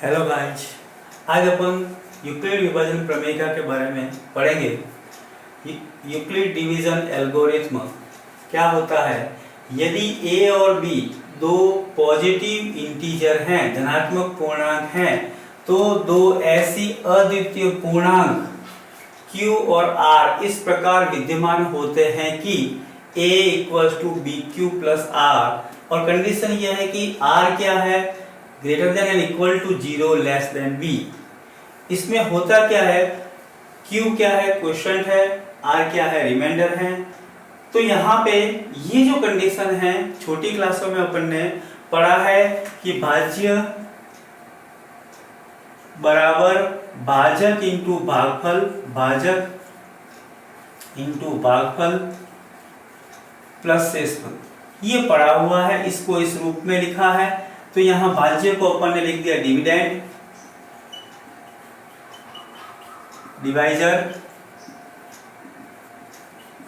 Hello guys, आज अपन Euclid विभाजन प्रमेय के बारे में पढ़ेंगे। यूक्लिड डिवीजन एल्गोरिथ्म क्या होता है? यदि a और b दो पॉजिटिव इंटीजर हैं, धनात्मक पूर्णांक हैं, तो दो ऐसी अद्वितीय पूर्णांक q और r इस प्रकार विद्यमान होते हैं कि a = bq + r, और कंडीशन यह है कि r क्या है? Greater than and equal to 0 less than b। इसमें होता क्या है? q क्या है? क्वोशिएंट है। r क्या है? रिमाइंडर है। तो यहाँ पे ये जो कंडीशन है, छोटी क्लासों में अपन ने पढ़ा है कि भाज्य बराबर भाजक इंटू भागफल, भाजक इंटू भागफल प्लस शेषफल, ये पढ़ा हुआ है। इसको इस रूप में लिखा है। तो यहां भाज्य को अपन ने लिख दिया डिविडेंड, डिवाइजर,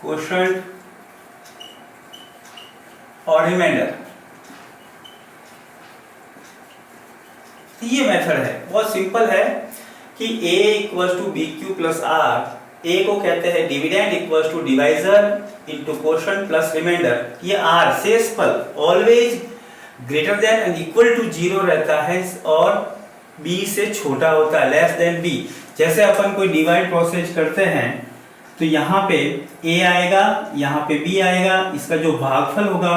क्वोशिएंट और रिमाइंडर। ये मेथड है, बहुत सिंपल है कि a = bq + r, a को कहते हैं dividend = divisor into quotient plus remainder. ये r शेषफल always greater than and equal to 0 रहता है और b से छोटा होता है, लेस देन b। जैसे अपन कोई डिवाइड प्रोसेस करते हैं तो यहाँ पे a आएगा, यहाँ पे b आएगा, इसका जो भागफल होगा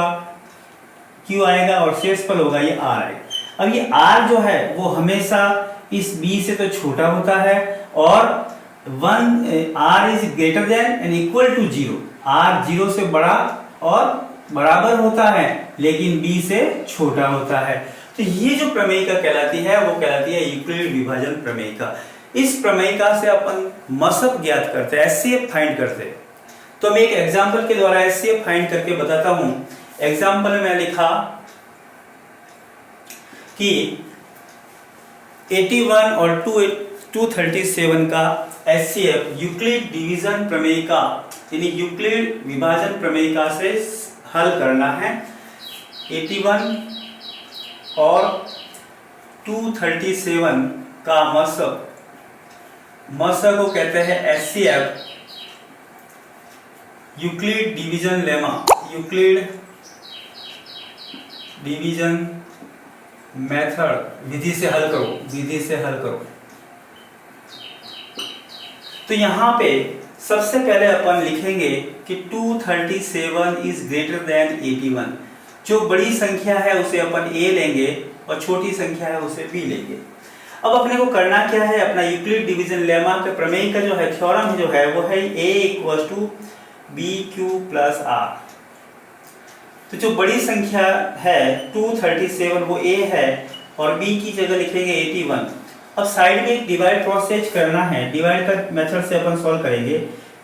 q आएगा और शेषफल होगा ये r आएगा। अब ये r जो है वो हमेशा इस b से तो छोटा होता है और r is greater than and equal to 0, r 0 से बड़ा और बराबर होता है, लेकिन b से छोटा होता है। तो ये जो प्रमेयिका कहलाती है वो कहलाती है यूक्लिड विभाजन प्रमेयिका। इस प्रमेयिका से अपन मसब ज्ञात करते हैं, एचसीएफ फाइंड करते हैं। तो मैं एक एग्जांपल के द्वारा एचसीएफ फाइंड करके बताता हूं। एग्जांपल में मैं लिखा कि 81 और 237 का एचसीएफ यूक्लिड डिवीजन प्रमेयिका यानी यूक्लिड विभाजन प्रमेयिका से हल करना है। 81 और 237 का मसब को कहते हैं HCF, Euclid division lemma, Euclid division method, विधि से हल करो, विधि से हल करो। तो यहां पे सबसे पहले अपन लिखेंगे कि 237 इज ग्रेटर देन 81। जो बड़ी संख्या है उसे अपन a लेंगे और छोटी संख्या है उसे b लेंगे। अब अपने को करना क्या है? अपना यूक्लिड डिवीजन लेमा के प्रमेय का जो है थ्योरम जो है वो है a = bq + r। तो जो बड़ी संख्या है 237 वो a है और b की जगह लिखेंगे 81। अब साइड में डिवाइड प्रोसेस करना है, डिवाइड का मेथड से अपन सॉल्व करेंगे।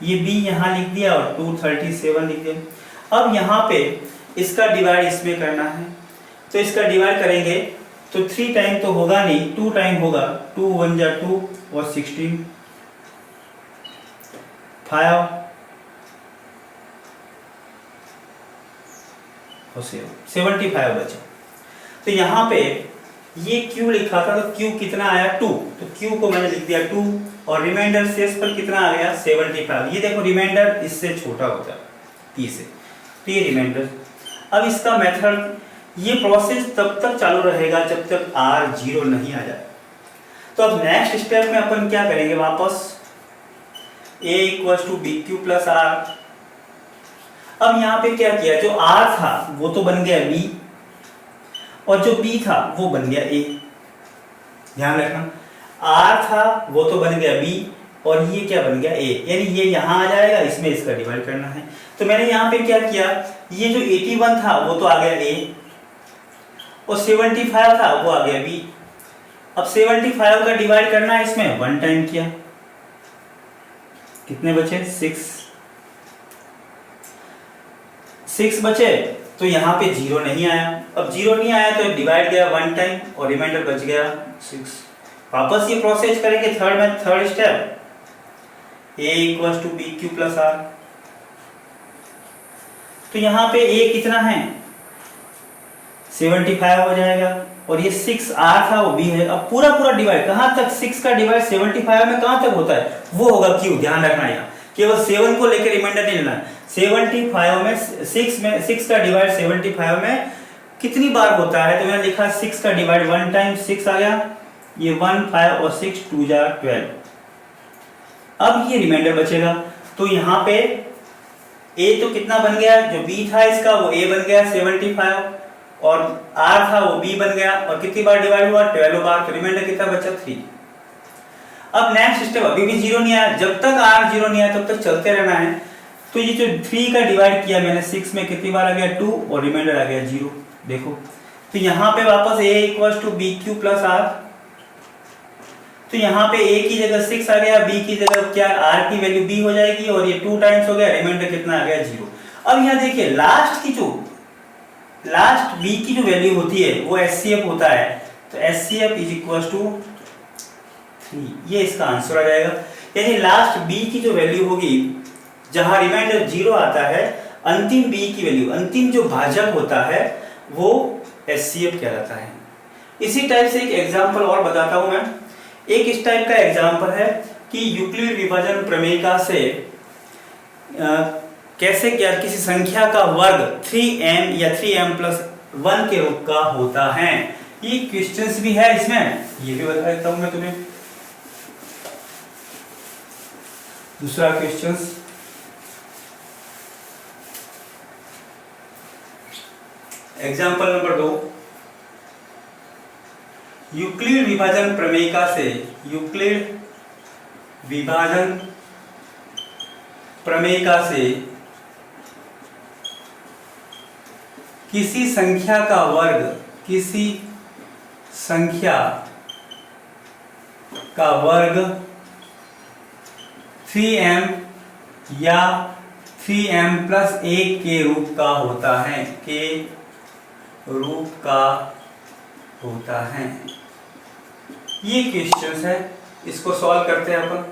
ये b यहाँ लिख दिया और 237 लिख दिया। अब यहाँ पे इसका डिवाइड इसमें करना है, तो इसका डिवाइड करेंगे तो 3 टाइम तो होगा नहीं, 2 टाइम होगा। 2 1 जा 2 और 16 5 और 75 बचा। तो यहाँ पे ये q लिखा था तो q कितना आया? 2। तो q को मैंने लिख दिया 2 और रिमाइंडर शेषफल कितना आ गया? 75। ये देखो रिमाइंडर इससे छोटा होता है p से, तो ये रिमाइंडर। अब इसका मेथड, ये प्रोसेस तब तक चालू रहेगा जब तक r 0 नहीं आ जाए। तो अब नेक्स्ट स्टेप में अपन क्या करेंगे? वापस a = bq + r। अब यहाँ पे क्या किया? जो r था वो तो बन गया b और जो b था वो बन गया a। ध्यान रखना, r था वो तो बन गया b और ये क्या बन गया? a। यानी ये यहाँ आ जाएगा, इसमें इसका डिवाइड करना है। तो मैंने यहाँ पे क्या किया? ये जो 81 था वो तो आ गया a और 75 था वो आ गया b। अब 75 का डिवाइड करना है इसमें, 1 टाइम किया, कितने बचे? 6 बचे। तो यहाँ पे 0 नहीं आया। अब 0 नहीं आया तो डिवाइड गया 1 टाइम और रिमाइंडर बच गया 6। वापस ये प्रोसेस करेंगे third step, a = bq + r। तो यहाँ पे a कितना है? 75 हो जाएगा और ये 6 आर था वो बी है। अब पूरा पूरा डिवाइड कहाँ तक, 6 का डिवाइड 75 में कहाँ तक होता है, वो होगा क्यू। ध्यान रखना यहाँ केवल 7 को लेकर रिमाइंडर नहीं लेना। 75 में 6 का डिवाइड 75 में कितनी बार होता है, तो मैंने लिखा 6 का डिवाइड 1 टाइम 6 आ गया, ये 1 5 और 6 2 जा 12। अब ये रिमाइंडर बचेगा, तो यहाँ पे a तो कितना बन गया, जो b था इसका वो a बन गया 75 और r था वो b बन गया, और कितनी बार डिवाइड हुआ 12 बार, तो रिमाइंडर कितना बचा 3। अब नेक्स्ट स्टेप, अभी भी 0 नहीं आया, जब तक r 0 नहीं आया तब तक चलते रहना है। तो ये जो 3 का डिवाइड किया मैंने 6 में, कितनी बार आ गया 2 और रिमाइंडर आ गया 0। देखो तो यहाँ पे वापस a equals to B Q plus R, तो यहाँ पे a की जगह 6 आ गया, b की जगह क्या r की वैल्यू b हो जाएगी, और ये 2 टाइम्स हो गया, रिमाइंडर कितना आ गया 0। अब यहाँ देखिए लास्ट b की जो वैल्यू होती है वो HCF होता है, तो HCF इज इक्वल्स टू 3, ये इसका आंसर आ जाएगा। यानी लास्ट b की जो वैल्यू होगी, जहां रिमाइंडर 0 आता है, अंतिम b की वैल्यू, अंतिम जो भाजक होता है वो HCF कहलाता है। इसी टाइप से एक एग्जांपल और बताता हूं मैं। एक इस टाइप का एग्जांपल है कि यूक्लिड विभाजन प्रमेयिका से कैसे क्या किसी संख्या का वर्ग 3m या 3m+1 के रूप का होता है। ये क्वेश्चंस भी है इसमें, ये भी बता देता हूं मैं तुम्हें। दूसरा क्वेश्चंस, एग्जांपल नंबर 2, यूक्लिड विभाजन प्रमेयिका से, यूक्लिड विभाजन प्रमेयिका से किसी संख्या का वर्ग, किसी संख्या का वर्ग 3m या 3m+1 के रूप का होता है, के रूप का होता है। ये क्वेश्चन है, इसको सॉल्व करते हैं अपन।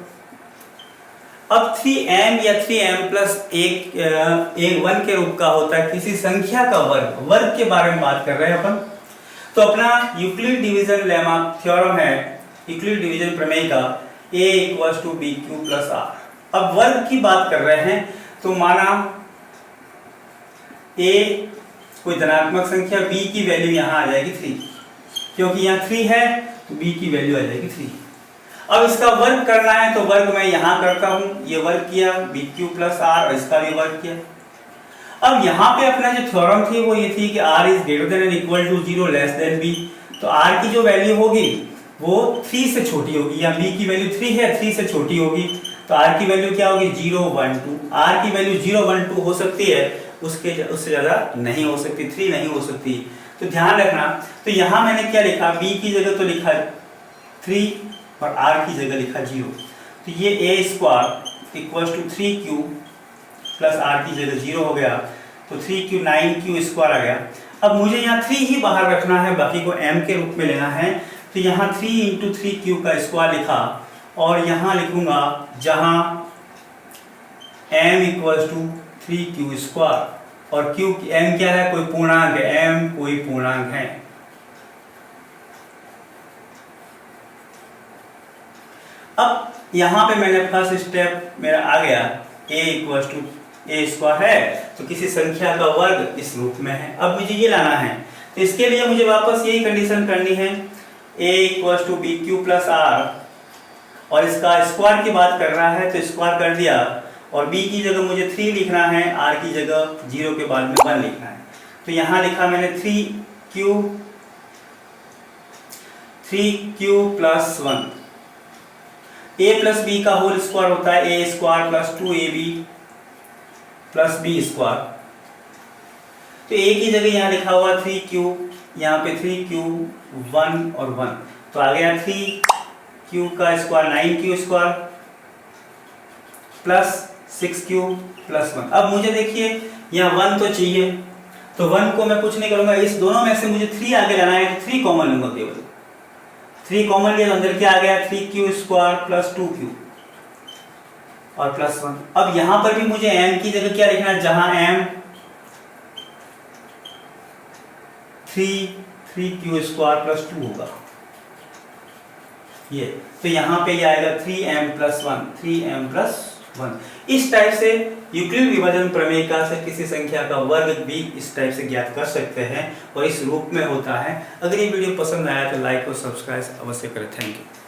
अब 3m या 3m+1 1 के रूप का होता है किसी संख्या का वर्ग, वर्ग के बारे में बात कर रहे हैं अपन। तो अपना यूक्लिड डिवीजन लेमा थ्योरम है, यूक्लिड डिवीजन प्रमेय का a equals to B Q plus R. अब वर्ग की बात कर रहे हैं, तो माना a कोई धनात्मक संख्या, b की वैल्यू यहाँ आ जाएगी 3, क्योंकि यहाँ 3 है तो b की वैल्यू आ जाएगी 3। अब इसका वर्ग करना है, तो वर्ग मैं यहाँ करता हूँ, ये वर्ग किया बी क्यू प्लस आर, और इसका भी वर्ग किया। अब यहाँ पे अपना जो थ्योरम थी वो ये थी कि r is greater than and equal to 0 less than b, तो r की जो वैल्यू होगी वो 3 से छोटी होगी, या b की वैल्यू 3 है 3 से छोटी होगी, तो r की वैल्यू क्या होगी 0 1 2। r की वैल्यू 0 1 2 हो सकती है, उससे ज्यादा नहीं हो सकती, 3 नहीं हो सकती। तो ध्यान रखना, तो यहाँ मैंने क्या लिखा, b की जगह तो लिखा 3 और r की जगह लिखा 0, तो ये a square equals to 3q plus r की जगह 0 हो गया, तो 3q 9q स्क्वायर आ गया। अब मुझे यहाँ 3 ही बाहर रखना है, बाकी को m के रूप में लेना है, तो यहाँ 3 × 3q का स्क्वायर लिखा, और यहाँ लिखूंगा जहाँ m equals to 3q square, और q m क्या है, कोई पूर्णांक है, m कोई पूर्णांक है। अब यहाँ पे मैंने फर्स्ट स्टेप मेरा आ गया, a equals to a square है, तो किसी संख्या का वर्ग इस रूप में है। अब मुझे ये लाना है, तो इसके लिए मुझे वापस यही कंडीशन करनी है, a equals to B Q plus R, और इसका स्क्वायर की बात कर रहा है तो स्क्वायर कर दिया, और b की जगह मुझे 3 लिखना है, r की जगह 0 के बाद में 1 लिखना है। तो यहाँ लिखा मैंने 3q plus 1, a plus b का होल स्क्वायर होता है a square plus 2ab plus b square. तो a की जगह यहाँ लिखा हुआ 3q, यहाँ पे 3q 1 और 1, तो आ गया 3q का square 9q square plus 6q plus 1। अब मुझे देखिए यहाँ 1 तो चाहिए, तो 1 को मैं कुछ नहीं करूंगा, इस दोनों में से मुझे 3 आगे लाना है, तो 3 कॉमन लूंगा, केवल 3 कॉमन लिया तो अंदर क्या आ गया 3q स्क्वायर प्लस 2q और प्लस 1। अब यहां पर भी मुझे m की जगह क्या लिखना है, जहां m 3 3q² + 2 होगा ये। तो यहाँ पे ये आएगा 3m+1 इस टाइप से यूक्लिड विभाजन प्रमेय का से किसी संख्या का वर्ग भी इस टाइप से ज्ञात कर सकते हैं और इस रूप में होता है। अगर ये वीडियो पसंद आया तो लाइक और सब्सक्राइब अवश्य करें। Thank you.